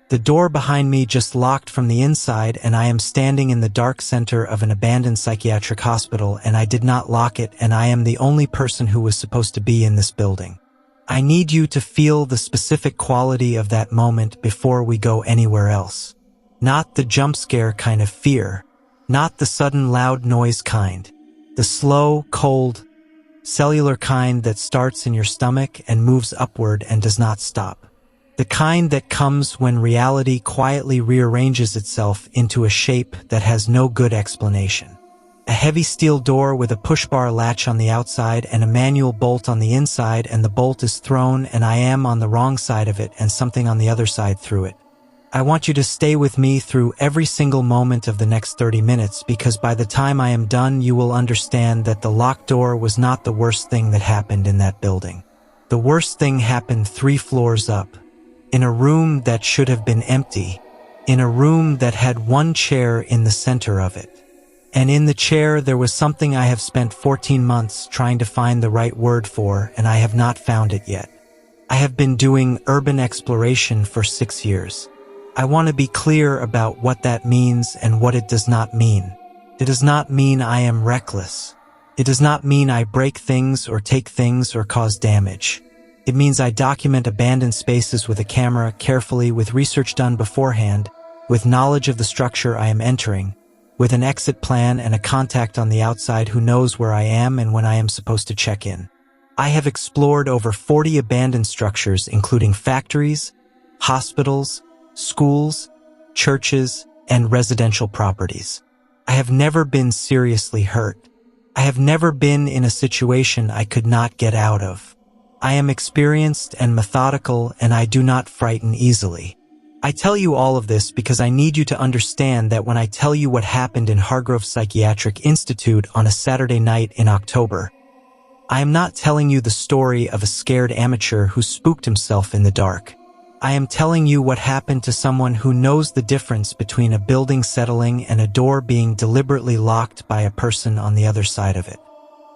The door behind me just locked from the inside, and I am standing in the dark center of an abandoned psychiatric hospital, and I did not lock it, and I am the only person who was supposed to be in this building. I need you to feel the specific quality of that moment before we go anywhere else. Not the jump scare kind of fear, not the sudden loud noise kind, the slow, cold, cellular kind that starts in your stomach and moves upward and does not stop. The kind that comes when reality quietly rearranges itself into a shape that has no good explanation. A heavy steel door with a push-bar latch on the outside and a manual bolt on the inside, and the bolt is thrown and I am on the wrong side of it and something on the other side through it. I want you to stay with me through every single moment of the next 30 minutes, because by the time I am done you will understand that the locked door was not the worst thing that happened in that building. The worst thing happened 3 floors up. In a room that should have been empty, in a room that had one chair in the center of it. And in the chair there was something I have spent 14 months trying to find the right word for, and I have not found it yet. I have been doing urban exploration for 6 years. I want to be clear about what that means and what it does not mean. It does not mean I am reckless. It does not mean I break things or take things or cause damage. It means I document abandoned spaces with a camera carefully, with research done beforehand, with knowledge of the structure I am entering, with an exit plan and a contact on the outside who knows where I am and when I am supposed to check in. I have explored over 40 abandoned structures, including factories, hospitals, schools, churches, and residential properties. I have never been seriously hurt. I have never been in a situation I could not get out of. I am experienced and methodical, and I do not frighten easily. I tell you all of this because I need you to understand that when I tell you what happened in Hargrove Psychiatric Institute on a Saturday night in October, I am not telling you the story of a scared amateur who spooked himself in the dark. I am telling you what happened to someone who knows the difference between a building settling and a door being deliberately locked by a person on the other side of it.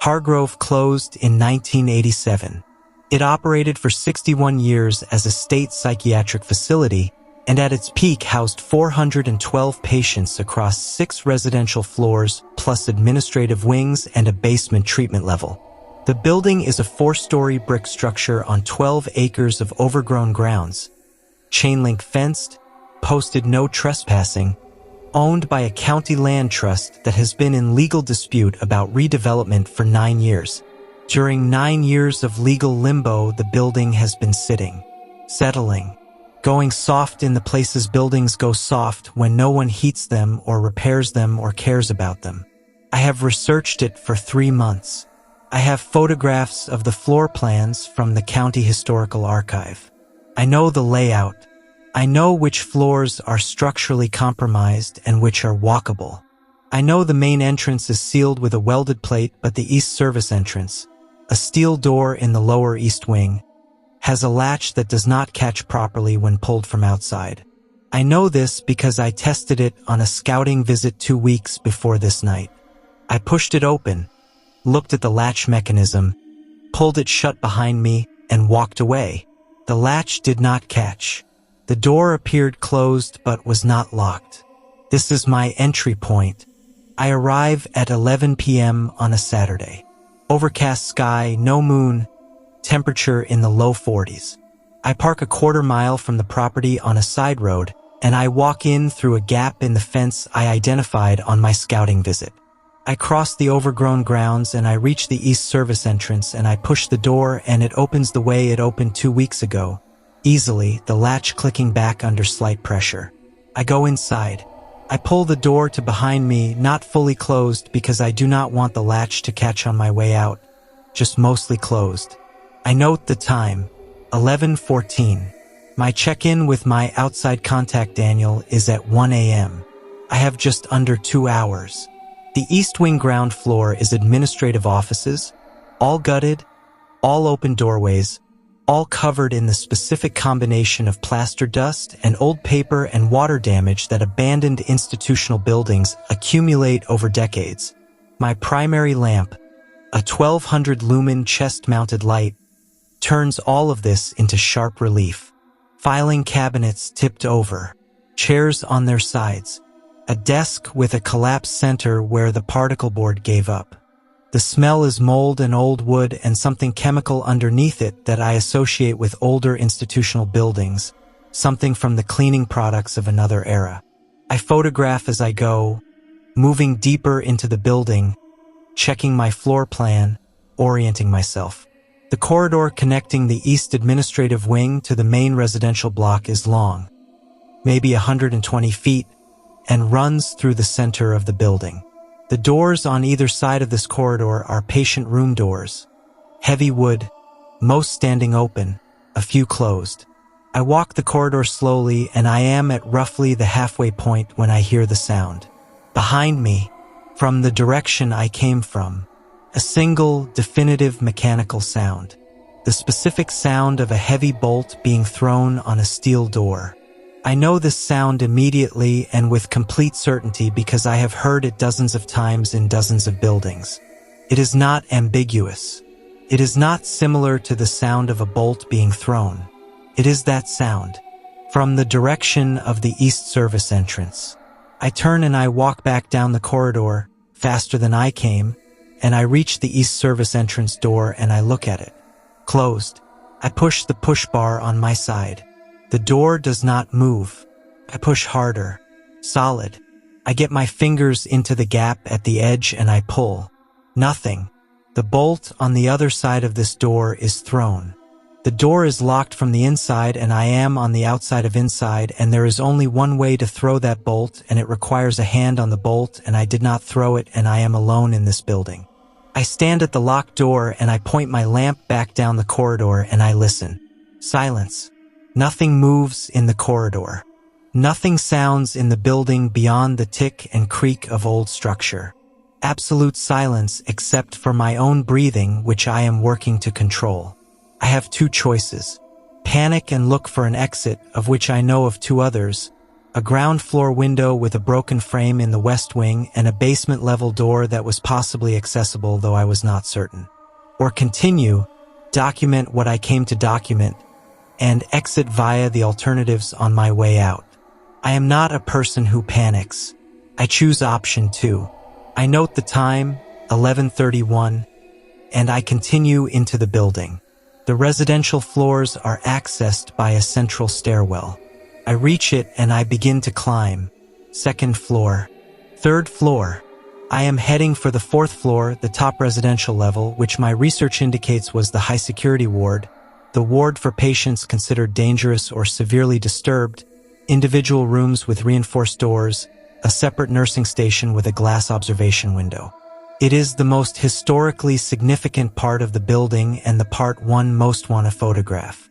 Hargrove closed in 1987. It operated for 61 years as a state psychiatric facility, and at its peak housed 412 patients across 6 residential floors, plus administrative wings and a basement treatment level. The building is a 4-story brick structure on 12 acres of overgrown grounds, chain-link fenced, posted no trespassing, owned by a county land trust that has been in legal dispute about redevelopment for 9 years. During 9 years of legal limbo, the building has been sitting, settling, going soft in the places buildings go soft when no one heats them or repairs them or cares about them. I have researched it for 3 months. I have photographs of the floor plans from the County Historical Archive. I know the layout. I know which floors are structurally compromised and which are walkable. I know the main entrance is sealed with a welded plate, but the east service entrance, a steel door in the lower east wing, has a latch that does not catch properly when pulled from outside. I know this because I tested it on a scouting visit 2 weeks before this night. I pushed it open, looked at the latch mechanism, pulled it shut behind me, and walked away. The latch did not catch. The door appeared closed but was not locked. This is my entry point. I arrive at 11 p.m. on a Saturday. Overcast sky, no moon, temperature in the low 40s. I park a quarter mile from the property on a side road, and I walk in through a gap in the fence I identified on my scouting visit. I cross the overgrown grounds and I reach the east service entrance, and I push the door and it opens the way it opened 2 weeks ago, easily, the latch clicking back under slight pressure. I go inside. I pull the door to behind me, not fully closed because I do not want the latch to catch on my way out, just mostly closed. I note the time, 11:14. My check-in with my outside contact Daniel is at 1 a.m. I have just under 2 hours. The East Wing ground floor is administrative offices, all gutted, all open doorways, all covered in the specific combination of plaster dust and old paper and water damage that abandoned institutional buildings accumulate over decades. My primary lamp, a 1200 lumen chest-mounted light, turns all of this into sharp relief. filing cabinets tipped over, chairs on their sides, a desk with a collapsed center where the particle board gave up. The smell is mold and old wood and something chemical underneath it that I associate with older institutional buildings, something from the cleaning products of another era. I photograph as I go, moving deeper into the building, checking my floor plan, orienting myself. The corridor connecting the East Administrative Wing to the main residential block is long, maybe 120 feet, and runs through the center of the building. The doors on either side of this corridor are patient room doors, heavy wood, most standing open, a few closed. I walk the corridor slowly, and I am at roughly the halfway point when I hear the sound. Behind me, from the direction I came from, a single, definitive mechanical sound. The specific sound of a heavy bolt being thrown on a steel door. I know this sound immediately and with complete certainty because I have heard it dozens of times in dozens of buildings. It is not ambiguous. It is not similar to the sound of a bolt being thrown. It is that sound, from the direction of the East Service entrance. I turn and I walk back down the corridor, faster than I came, and I reach the East Service entrance door and I look at it. Closed. I push the push bar on my side. The door does not move. I push harder. Solid. I get my fingers into the gap at the edge and I pull. Nothing. The bolt on the other side of this door is thrown. The door is locked from the inside and I am on the outside of inside, and there is only one way to throw that bolt, and it requires a hand on the bolt, and I did not throw it, and I am alone in this building. I stand at the locked door and I point my lamp back down the corridor and I listen. Silence. Nothing moves in the corridor. Nothing sounds in the building beyond the tick and creak of old structure. Absolute silence except for my own breathing, which I am working to control. I have two choices. Panic and look for an exit, of which I know of two others. A ground floor window with a broken frame in the west wing and a basement level door that was possibly accessible, though I was not certain. Or continue, document what I came to document, and exit via the alternatives on my way out. I am not a person who panics. I choose option 2. I note the time, 11:31, and I continue into the building. The residential floors are accessed by a central stairwell. I reach it and I begin to climb. 2nd floor. 3rd floor. I am heading for the 4th floor, the top residential level, which my research indicates was the high security ward, the ward for patients considered dangerous or severely disturbed, individual rooms with reinforced doors, a separate nursing station with a glass observation window. It is the most historically significant part of the building and the part one most want to photograph.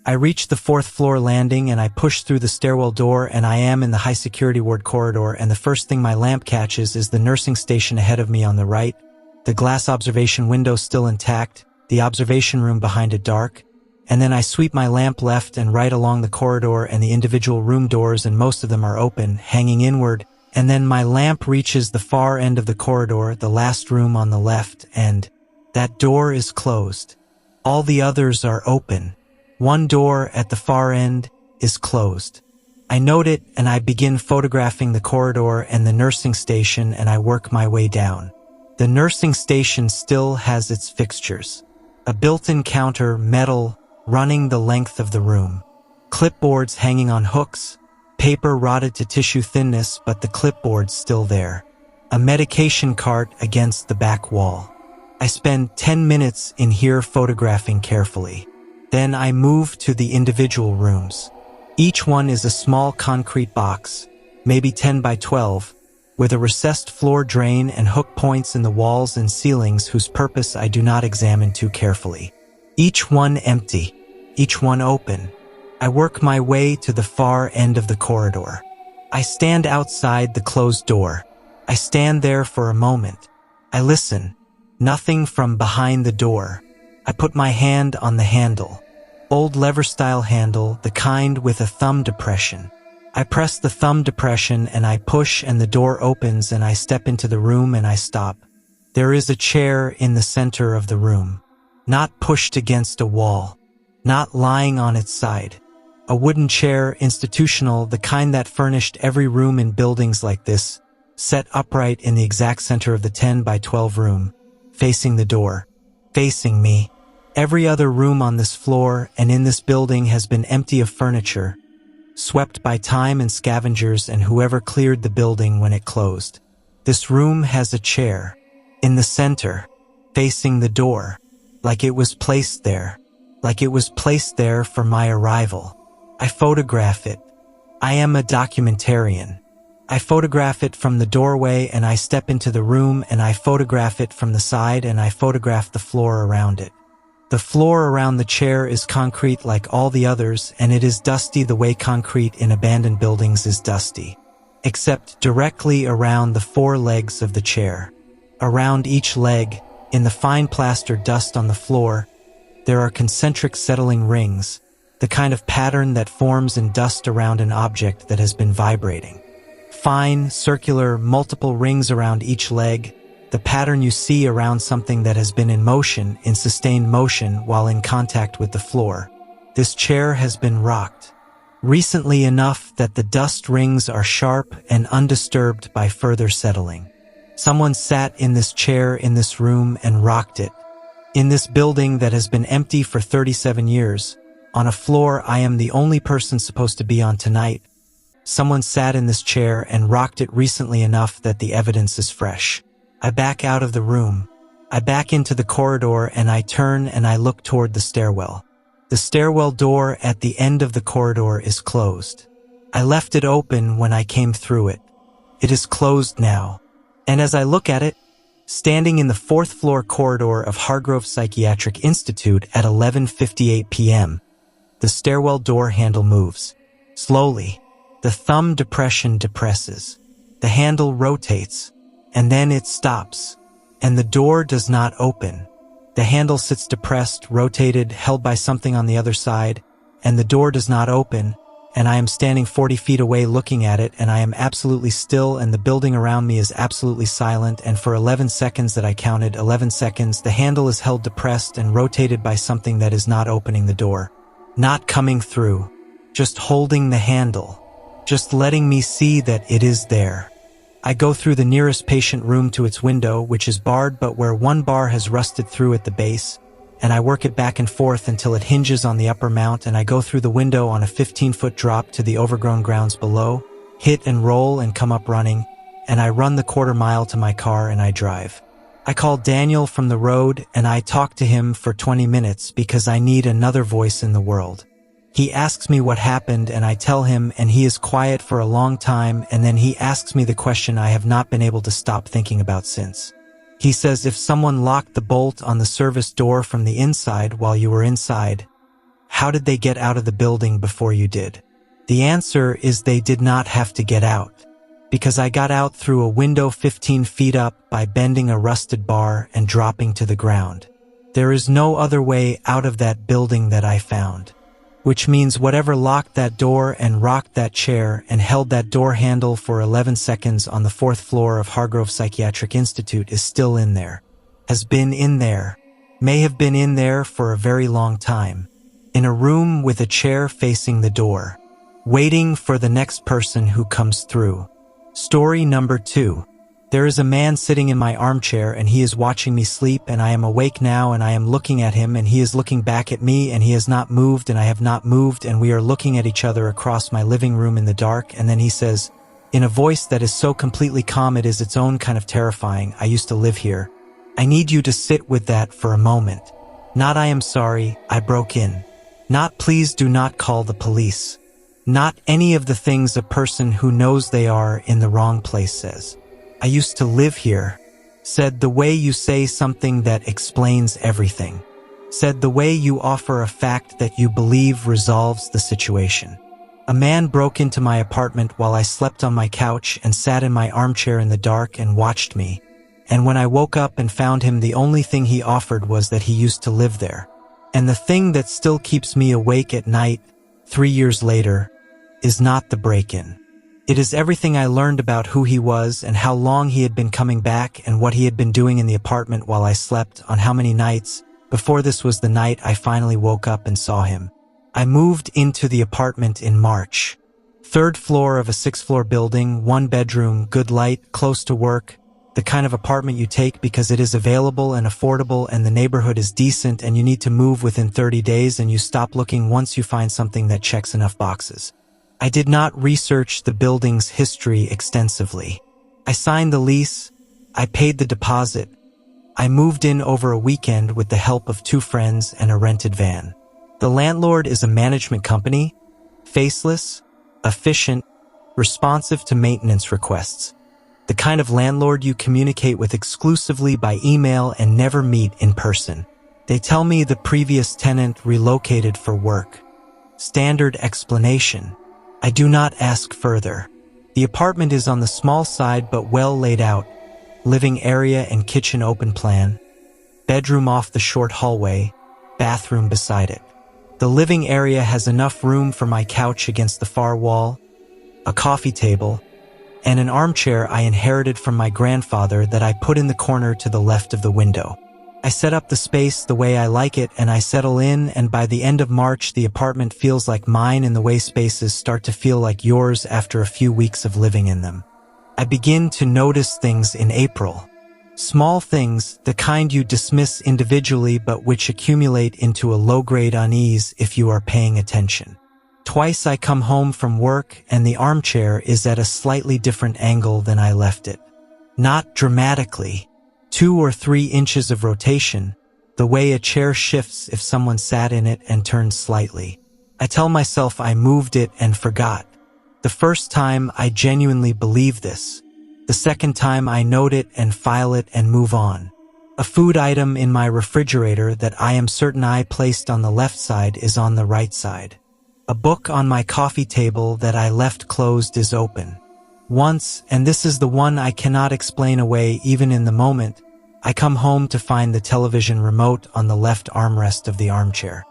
I reach the 4th floor landing and I push through the stairwell door and I am in the high security ward corridor, and the first thing my lamp catches is the nursing station ahead of me on the right, the glass observation window still intact, the observation room behind it dark, and then I sweep my lamp left and right along the corridor and the individual room doors, and most of them are open, hanging inward, and then my lamp reaches the far end of the corridor, the last room on the left, and that door is closed. All the others are open. One door at the far end is closed. I note it and I begin photographing the corridor and the nursing station, and I work my way down. The nursing station still has its fixtures. A built-in counter, metal, running the length of the room. Clipboards hanging on hooks. Paper rotted to tissue thinness, but the clipboard's still there. A medication cart against the back wall. I spend 10 minutes in here photographing carefully. Then I move to the individual rooms. Each one is a small concrete box, maybe 10 by 12, with a recessed floor drain and hook points in the walls and ceilings whose purpose I do not examine too carefully. Each one empty, each one open. I work my way to the far end of the corridor. I stand outside the closed door. I stand there for a moment. I listen. Nothing from behind the door. I put my hand on the handle. Old lever-style handle, the kind with a thumb depression. I press the thumb depression and I push, and the door opens and I step into the room and I stop. There is a chair in the center of the room. Not pushed against a wall. Not lying on its side. A wooden chair, institutional, the kind that furnished every room in buildings like this, set upright in the exact center of the 10 by 12 room, facing the door, facing me. Every other room on this floor and in this building has been empty of furniture, swept by time and scavengers and whoever cleared the building when it closed. This room has a chair, in the center, facing the door, like it was placed there, for my arrival. I photograph it. I am a documentarian. I photograph it from the doorway and I step into the room and I photograph it from the side and I photograph the floor around it. The floor around the chair is concrete like all the others and it is dusty the way concrete in abandoned buildings is dusty. Except directly around the 4 legs of the chair. Around each leg, in the fine plaster dust on the floor, there are concentric settling rings, the kind of pattern that forms in dust around an object that has been vibrating. Fine, circular, multiple rings around each leg, the pattern you see around something that has been in motion, in sustained motion while in contact with the floor. This chair has been rocked. Recently enough that the dust rings are sharp and undisturbed by further settling. Someone sat in this chair in this room and rocked it. In this building that has been empty for 37 years, on a floor I am the only person supposed to be on tonight, someone sat in this chair and rocked it recently enough that the evidence is fresh. I back out of the room. I back into the corridor and I turn and I look toward the stairwell. The stairwell door at the end of the corridor is closed. I left it open when I came through it. It is closed now. And as I look at it, standing in the 4th floor corridor of Hargrove Psychiatric Institute at 11:58 p.m., the stairwell door handle moves. Slowly, the thumb depression depresses. The handle rotates, and then it stops, and the door does not open. The handle sits depressed, rotated, held by something on the other side, and the door does not open, and I am standing 40 feet away looking at it, and I am absolutely still, and the building around me is absolutely silent, and for 11 seconds that I counted, 11 seconds, the handle is held depressed and rotated by something that is not opening the door. Not coming through. Just holding the handle. Just letting me see that it is there. I go through the nearest patient room to its window, which is barred but where one bar has rusted through at the base, and I work it back and forth until it hinges on the upper mount, and I go through the window on a 15-foot drop to the overgrown grounds below, hit and roll and come up running, and I run the quarter mile to my car and I drive. I call Daniel from the road and I talk to him for 20 minutes because I need another voice in the world. He asks me what happened and I tell him, and he is quiet for a long time, and then he asks me the question I have not been able to stop thinking about since. He says, if someone locked the bolt on the service door from the inside while you were inside, how did they get out of the building before you did? The answer is they did not have to get out, because I got out through a window 15 feet up by bending a rusted bar and dropping to the ground. There is no other way out of that building that I found. Which means whatever locked that door and rocked that chair and held that door handle for 11 seconds on the 4th floor of Hargrove Psychiatric Institute is still in there. Has been in there. May have been in there for a very long time. In a room with a chair facing the door. Waiting for the next person who comes through. Story number 2. There is a man sitting in my armchair and he is watching me sleep, and I am awake now and I am looking at him and he is looking back at me, and he has not moved and I have not moved, and we are looking at each other across my living room in the dark, and then he says, in a voice that is so completely calm it is its own kind of terrifying, I used to live here. I need you to sit with that for a moment. Not I am sorry, I broke in. Not please do not call the police. Not any of the things a person who knows they are in the wrong place says. I used to live here. Said the way you say something that explains everything. Said the way you offer a fact that you believe resolves the situation. A man broke into my apartment while I slept on my couch and sat in my armchair in the dark and watched me. And when I woke up and found him, the only thing he offered was that he used to live there. And the thing that still keeps me awake at night, 3 years later, is not the break-in. It is everything I learned about who he was and how long he had been coming back and what he had been doing in the apartment while I slept, on how many nights. Before this was the night I finally woke up and saw him. I moved into the apartment in March. Third floor of a 6-floor building, 1 bedroom, good light, close to work. The kind of apartment you take because it is available and affordable and the neighborhood is decent and you need to move within 30 days and you stop looking once you find something that checks enough boxes. I did not research the building's history extensively. I signed the lease. I paid the deposit. I moved in over a weekend with the help of 2 friends and a rented van. The landlord is a management company, faceless, efficient, responsive to maintenance requests. The kind of landlord you communicate with exclusively by email and never meet in person. They tell me the previous tenant relocated for work. Standard explanation. I do not ask further. The apartment is on the small side but well laid out. Living area and kitchen open plan. Bedroom off the short hallway. Bathroom beside it. The living area has enough room for my couch against the far wall, a coffee table, and an armchair I inherited from my grandfather that I put in the corner to the left of the window. I set up the space the way I like it and I settle in, and by the end of March the apartment feels like mine in the way spaces start to feel like yours after a few weeks of living in them. I begin to notice things in April. Small things, the kind you dismiss individually but which accumulate into a low-grade unease if you are paying attention. Twice I come home from work and the armchair is at a slightly different angle than I left it. Not dramatically. 2 or 3 inches of rotation, the way a chair shifts if someone sat in it and turned slightly. I tell myself I moved it and forgot. The first time I genuinely believe this. The second time I note it and file it and move on. A food item in my refrigerator that I am certain I placed on the left side is on the right side. A book on my coffee table that I left closed is open. Once, and this is the one I cannot explain away even in the moment, I come home to find the television remote on the left armrest of the armchair.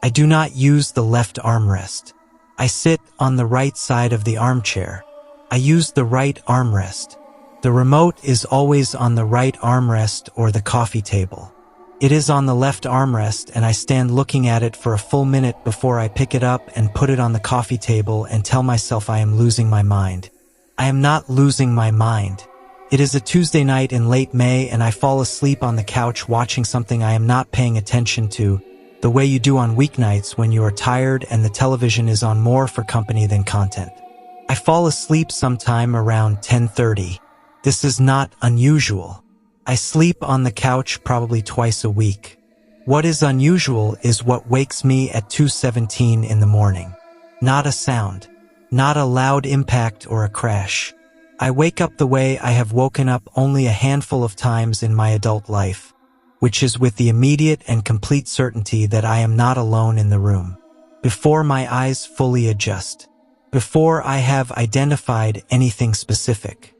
I do not use the left armrest. I sit on the right side of the armchair. I use the right armrest. The remote is always on the right armrest or the coffee table. It is on the left armrest and I stand looking at it for a full minute before I pick it up and put it on the coffee table and tell myself I am losing my mind. I am not losing my mind. It is a Tuesday night in late May and I fall asleep on the couch watching something I am not paying attention to, the way you do on weeknights when you are tired and the television is on more for company than content. I fall asleep sometime around 10:30. This is not unusual. I sleep on the couch probably twice a week. What is unusual is what wakes me at 2:17 in the morning. Not a sound. Not a loud impact or a crash. I wake up the way I have woken up only a handful of times in my adult life, which is with the immediate and complete certainty that I am not alone in the room. Before my eyes fully adjust. Before I have identified anything specific.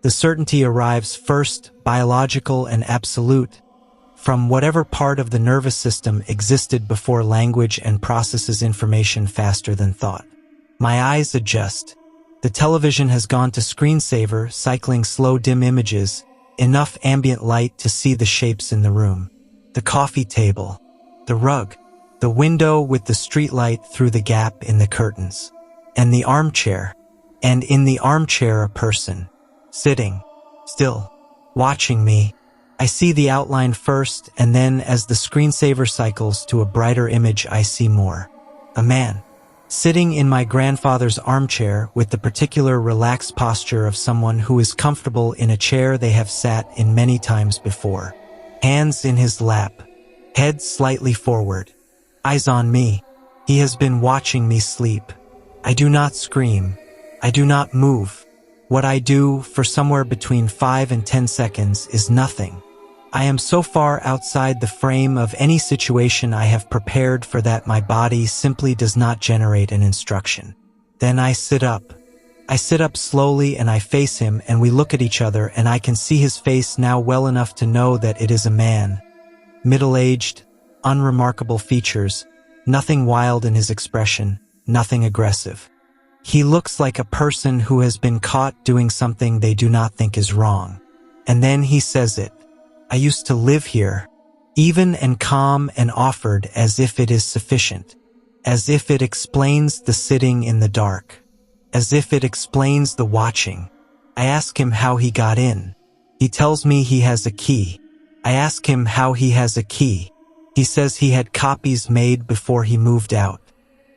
The certainty arrives first, biological and absolute, from whatever part of the nervous system existed before language and processes information faster than thought. My eyes adjust. The television has gone to screensaver, cycling slow dim images, enough ambient light to see the shapes in the room. The coffee table, the rug, the window with the streetlight through the gap in the curtains, and the armchair, and in the armchair a person. Sitting, still, watching me. I see the outline first, and then as the screensaver cycles to a brighter image I see more. A man, sitting in my grandfather's armchair with the particular relaxed posture of someone who is comfortable in a chair they have sat in many times before. Hands in his lap, head slightly forward, eyes on me. He has been watching me sleep. I do not scream. I do not move. What I do for somewhere between 5 and 10 seconds is nothing. I am so far outside the frame of any situation I have prepared for that my body simply does not generate an instruction. Then I sit up. I sit up slowly and I face him and we look at each other and I can see his face now well enough to know that it is a man. Middle-aged, unremarkable features, nothing wild in his expression, nothing aggressive. He looks like a person who has been caught doing something they do not think is wrong. And then he says it. I used to live here, even and calm and offered as if it is sufficient. as if it explains the sitting in the dark, as if it explains the watching. I ask him how he got in. He tells me he has a key. I ask him how he has a key. He says he had copies made before he moved out.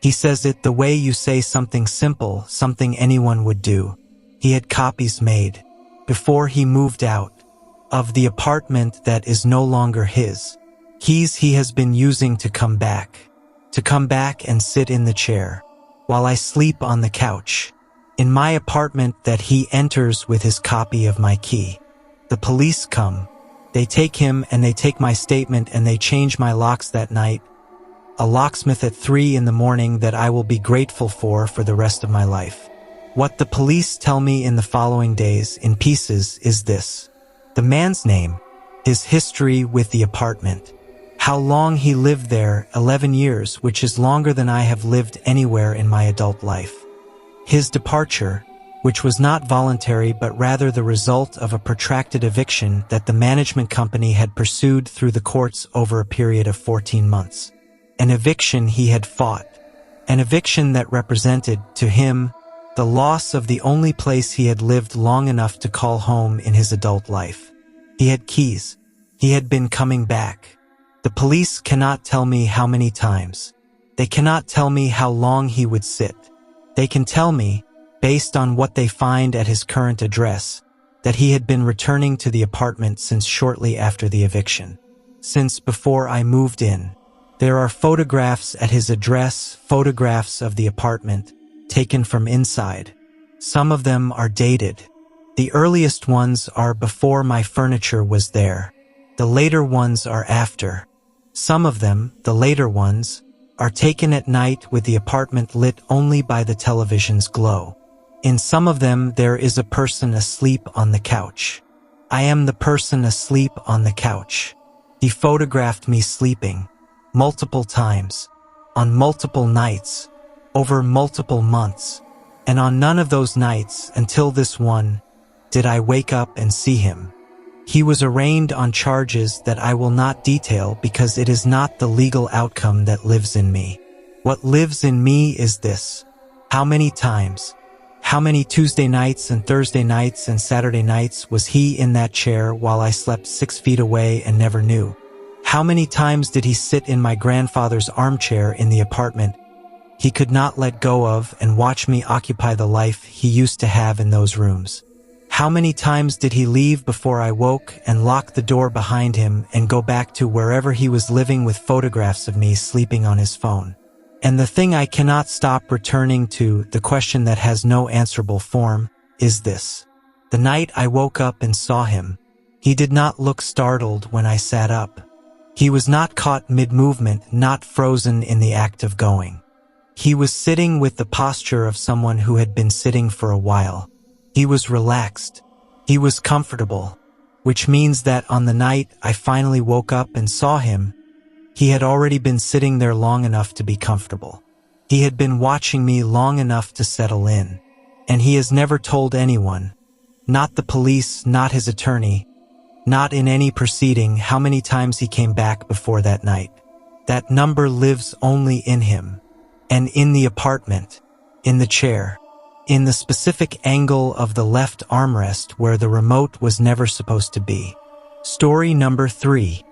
He says it the way you say something simple, something anyone would do. He had copies made before he moved out of the apartment that is no longer his. Keys he has been using to come back and sit in the chair while I sleep on the couch in my apartment that he enters with his copy of my key. The police come. They take him and they take my statement and they change my locks that night. A locksmith at 3 in the morning that I will be grateful for the rest of my life. What the police tell me in the following days in pieces is this: the man's name, his history with the apartment, how long he lived there, 11 years, which is longer than I have lived anywhere in my adult life. His departure, which was not voluntary but rather the result of a protracted eviction that the management company had pursued through the courts over a period of 14 months. An eviction he had fought. An eviction that represented, to him, the loss of the only place he had lived long enough to call home in his adult life. He had keys. He had been coming back. The police cannot tell me how many times. They cannot tell me how long he would sit. They can tell me, based on what they find at his current address, that he had been returning to the apartment since shortly after the eviction. Since before I moved in. There are photographs at his address, photographs of the apartment, taken from inside. Some of them are dated. The earliest ones are before my furniture was there. The later ones are after. Some of them, the later ones, are taken at night with the apartment lit only by the television's glow. In some of them there is a person asleep on the couch. I am the person asleep on the couch. He photographed me sleeping. Multiple times, on multiple nights, over multiple months, and on none of those nights, until this one, did I wake up and see him. He was arraigned on charges that I will not detail because it is not the legal outcome that lives in me. What lives in me is this: how many times, how many Tuesday nights and Thursday nights and Saturday nights was he in that chair while I slept 6 feet away and never knew? How many times did he sit in my grandfather's armchair in the apartment he could not let go of and watch me occupy the life he used to have in those rooms? How many times did he leave before I woke and lock the door behind him and go back to wherever he was living with photographs of me sleeping on his phone? And the thing I cannot stop returning to, the question that has no answerable form, is this: the night I woke up and saw him, he did not look startled when I sat up. He was not caught mid-movement, not frozen in the act of going. He was sitting with the posture of someone who had been sitting for a while. He was relaxed. He was comfortable, which means that on the night I finally woke up and saw him, he had already been sitting there long enough to be comfortable. He had been watching me long enough to settle in. And he has never told anyone, not the police, not his attorney, not in any proceeding, how many times he came back before that night. That number lives only in him, and in the apartment, in the chair, in the specific angle of the left armrest where the remote was never supposed to be. Story number 3.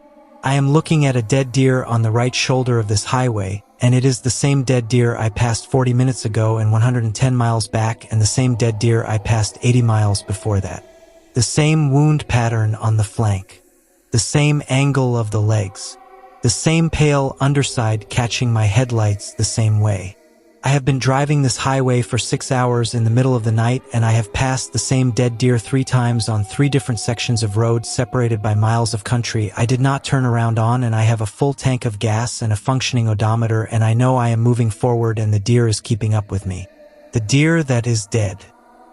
I am looking at a dead deer on the right shoulder of this highway, and it is the same dead deer I passed 40 minutes ago and 110 miles back, and the same dead deer I passed 80 miles before that. The same wound pattern on the flank, the same angle of the legs, the same pale underside catching my headlights the same way. I have been driving this highway for 6 hours in the middle of the night, and I have passed the same dead deer 3 times on 3 different sections of road separated by miles of country I did not turn around on, and I have a full tank of gas and a functioning odometer, and I know I am moving forward and the deer is keeping up with me. The deer that is dead,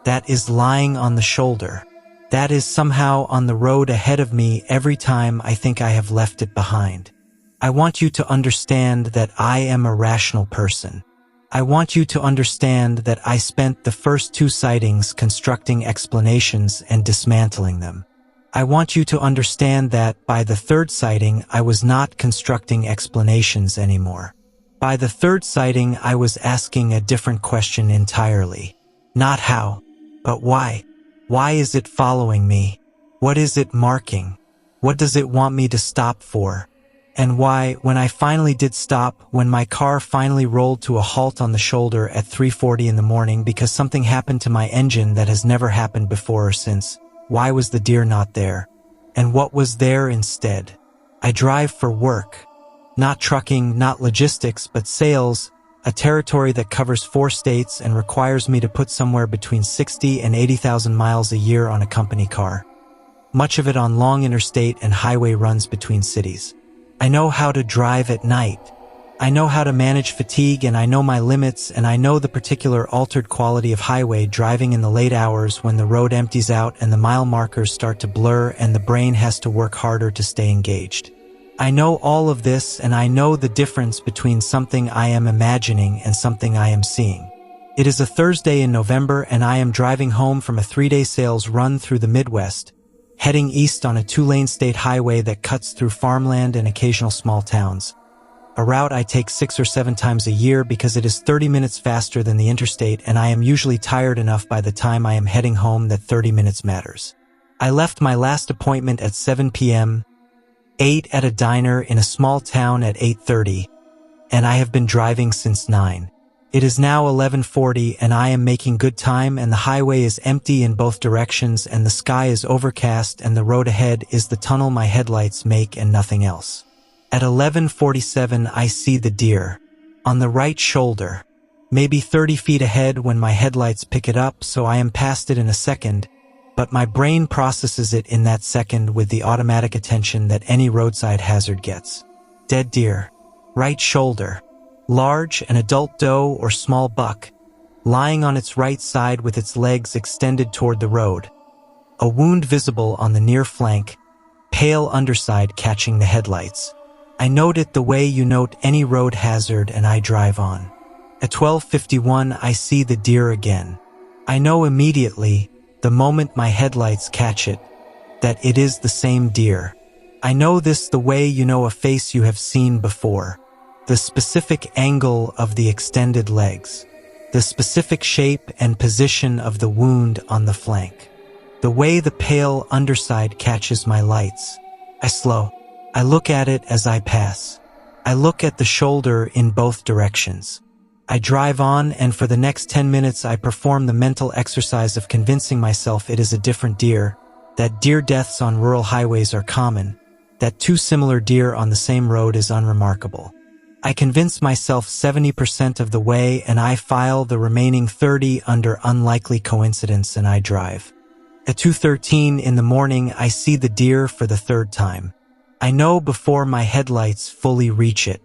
that is lying on the shoulder, that is somehow on the road ahead of me every time I think I have left it behind. I want you to understand that I am a rational person. I want you to understand that I spent the first 2 sightings constructing explanations and dismantling them. I want you to understand that by the 3rd sighting I was not constructing explanations anymore. By the third sighting, I was asking a different question entirely. Not how, but why. Why is it following me? What is it marking? What does it want me to stop for? And why, when I finally did stop, when my car finally rolled to a halt on the shoulder at 3:40 in the morning because something happened to my engine that has never happened before or since, why was the deer not there? And what was there instead? I drive for work. Not trucking, not logistics, but sales, a territory that covers 4 states and requires me to put somewhere between 60 and 80,000 miles a year on a company car. Much of it on long interstate and highway runs between cities. I know how to drive at night. I know how to manage fatigue, and I know my limits, and I know the particular altered quality of highway driving in the late hours when the road empties out and the mile markers start to blur and the brain has to work harder to stay engaged. I know all of this, and I know the difference between something I am imagining and something I am seeing. It is a Thursday in November, and I am driving home from a 3-day sales run through the Midwest, heading east on a 2-lane state highway that cuts through farmland and occasional small towns. A route I take 6 or 7 times a year because it is 30 minutes faster than the interstate, and I am usually tired enough by the time I am heading home that 30 minutes matters. I left my last appointment at 7 p.m., ate at a diner in a small town at 8:30, and I have been driving since 9. It is now 11:40, and I am making good time, and the highway is empty in both directions, and the sky is overcast, and the road ahead is the tunnel my headlights make and nothing else. At 11:47, I see the deer on the right shoulder, maybe 30 feet ahead when my headlights pick it up, so I am past it in a second, but my brain processes it in that second with the automatic attention that any roadside hazard gets. Dead deer, right shoulder, large, an adult doe or small buck, lying on its right side with its legs extended toward the road. A wound visible on the near flank, pale underside catching the headlights. I note it the way you note any road hazard, and I drive on. At 12:51, I see the deer again. I know immediately, the moment my headlights catch it, that it is the same deer. I know this the way you know a face you have seen before. The specific angle of the extended legs, the specific shape and position of the wound on the flank, the way the pale underside catches my lights. I slow. I look at it as I pass. I look at the shoulder in both directions. I drive on, and for the next 10 minutes I perform the mental exercise of convincing myself it is a different deer, that deer deaths on rural highways are common, that 2 similar deer on the same road is unremarkable. I convince myself 70% of the way, and I file the remaining 30 under unlikely coincidence, and I drive. At 2:13 in the morning, I see the deer for the 3rd time. I know before my headlights fully reach it.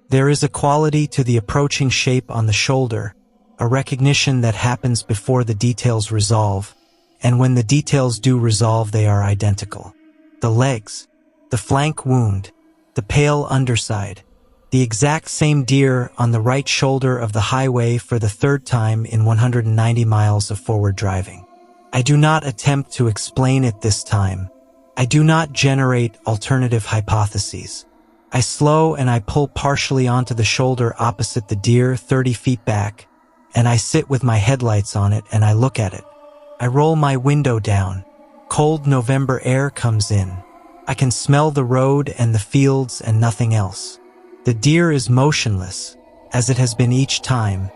There is a quality to the approaching shape on the shoulder, a recognition that happens before the details resolve, and when the details do resolve, they are identical. The legs, the flank wound, the pale underside, the exact same deer on the right shoulder of the highway for the 3rd time in 190 miles of forward driving. I do not attempt to explain it this time. I do not generate alternative hypotheses. I slow and I pull partially onto the shoulder opposite the deer 30 feet back, and I sit with my headlights on it and I look at it. I roll my window down. Cold November air comes in. I can smell the road and the fields and nothing else. The deer is motionless, as it has been each time,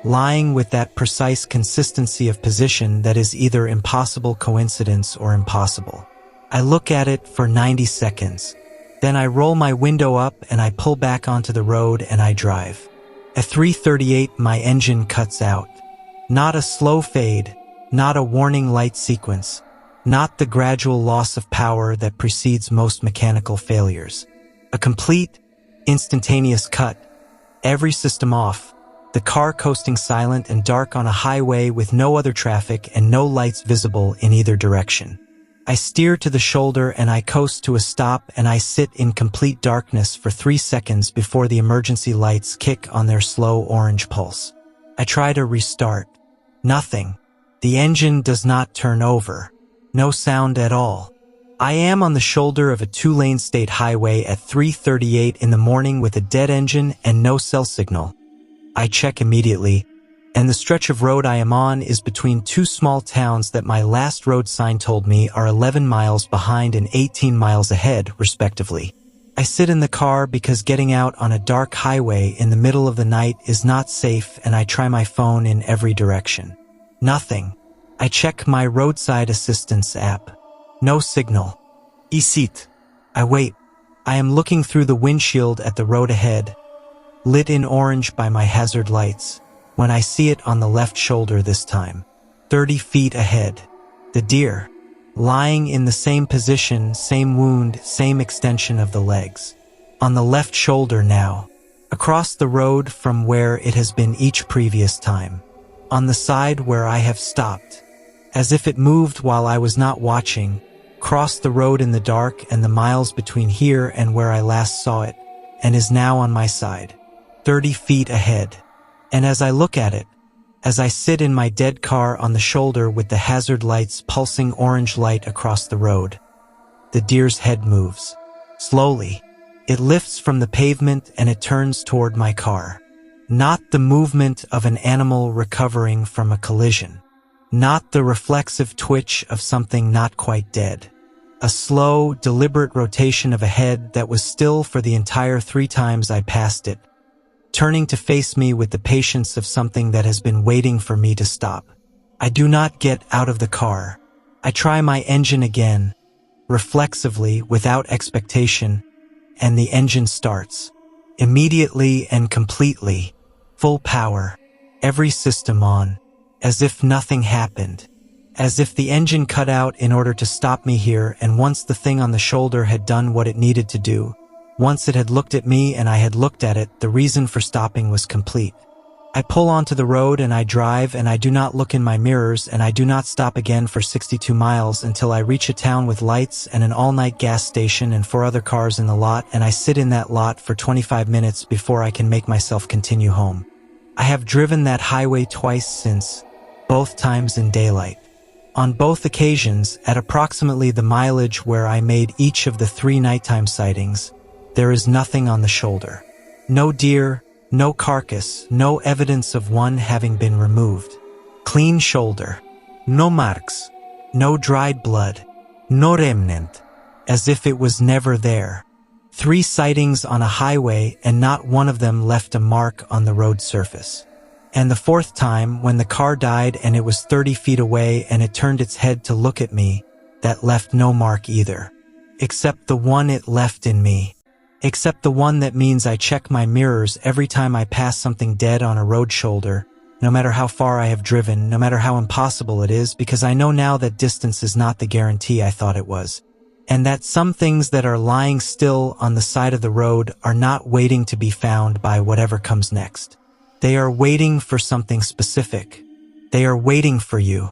lying with that precise consistency of position that is either impossible coincidence or impossible. I look at it for 90 seconds. Then I roll my window up and I pull back onto the road and I drive. At 3:38, my engine cuts out. Not a slow fade, not a warning light sequence, not the gradual loss of power that precedes most mechanical failures. A complete, instantaneous cut. Every system off. The car coasting silent and dark on a highway with no other traffic and no lights visible in either direction. I steer to the shoulder and I coast to a stop, and I sit in complete darkness for 3 seconds before the emergency lights kick on their slow orange pulse. I try to restart. Nothing. The engine does not turn over. No sound at all. I am on the shoulder of a 2-lane state highway at 3:38 in the morning with a dead engine and no cell signal. I check immediately, and the stretch of road I am on is between two small towns that my last road sign told me are 11 miles behind and 18 miles ahead, respectively. I sit in the car because getting out on a dark highway in the middle of the night is not safe, and I try my phone in every direction. Nothing. I check my roadside assistance app. No signal. Isit. I wait. I am looking through the windshield at the road ahead, lit in orange by my hazard lights, when I see it on the left shoulder this time. 30 feet ahead. The deer. Lying in the same position, same wound, same extension of the legs. On the left shoulder now. Across the road from where it has been each previous time. On the side where I have stopped. As if it moved while I was not watching. Crossed the road in the dark and the miles between here and where I last saw it, and is now on my side. 30 feet ahead. And as I look at it, as I sit in my dead car on the shoulder with the hazard lights pulsing orange light across the road, the deer's head moves. Slowly. It lifts from the pavement and it turns toward my car. Not the movement of an animal recovering from a collision. Not the reflexive twitch of something not quite dead. A slow, deliberate rotation of a head that was still for the entire 3 times I passed it, turning to face me with the patience of something that has been waiting for me to stop. I do not get out of the car. I try my engine again, reflexively, without expectation, and the engine starts. Immediately and completely, full power, every system on, as if nothing happened. As if the engine cut out in order to stop me here, and once the thing on the shoulder had done what it needed to do, once it had looked at me and I had looked at it, the reason for stopping was complete. I pull onto the road and I drive, and I do not look in my mirrors, and I do not stop again for 62 miles until I reach a town with lights and an all-night gas station and 4 other cars in the lot, and I sit in that lot for 25 minutes before I can make myself continue home. I have driven that highway twice since, both times in daylight. On both occasions, at approximately the mileage where I made each of the 3 nighttime sightings, there is nothing on the shoulder. No deer, no carcass, no evidence of one having been removed. Clean shoulder. No marks. No dried blood. No remnant. As if it was never there. 3 sightings on a highway, and not one of them left a mark on the road surface. And the 4th time, when the car died and it was 30 feet away and it turned its head to look at me, that left no mark either. Except the one it left in me. Except the one that means I check my mirrors every time I pass something dead on a road shoulder, no matter how far I have driven, no matter how impossible it is, because I know now that distance is not the guarantee I thought it was. And that some things that are lying still on the side of the road are not waiting to be found by whatever comes next. They are waiting for something specific. They are waiting for you.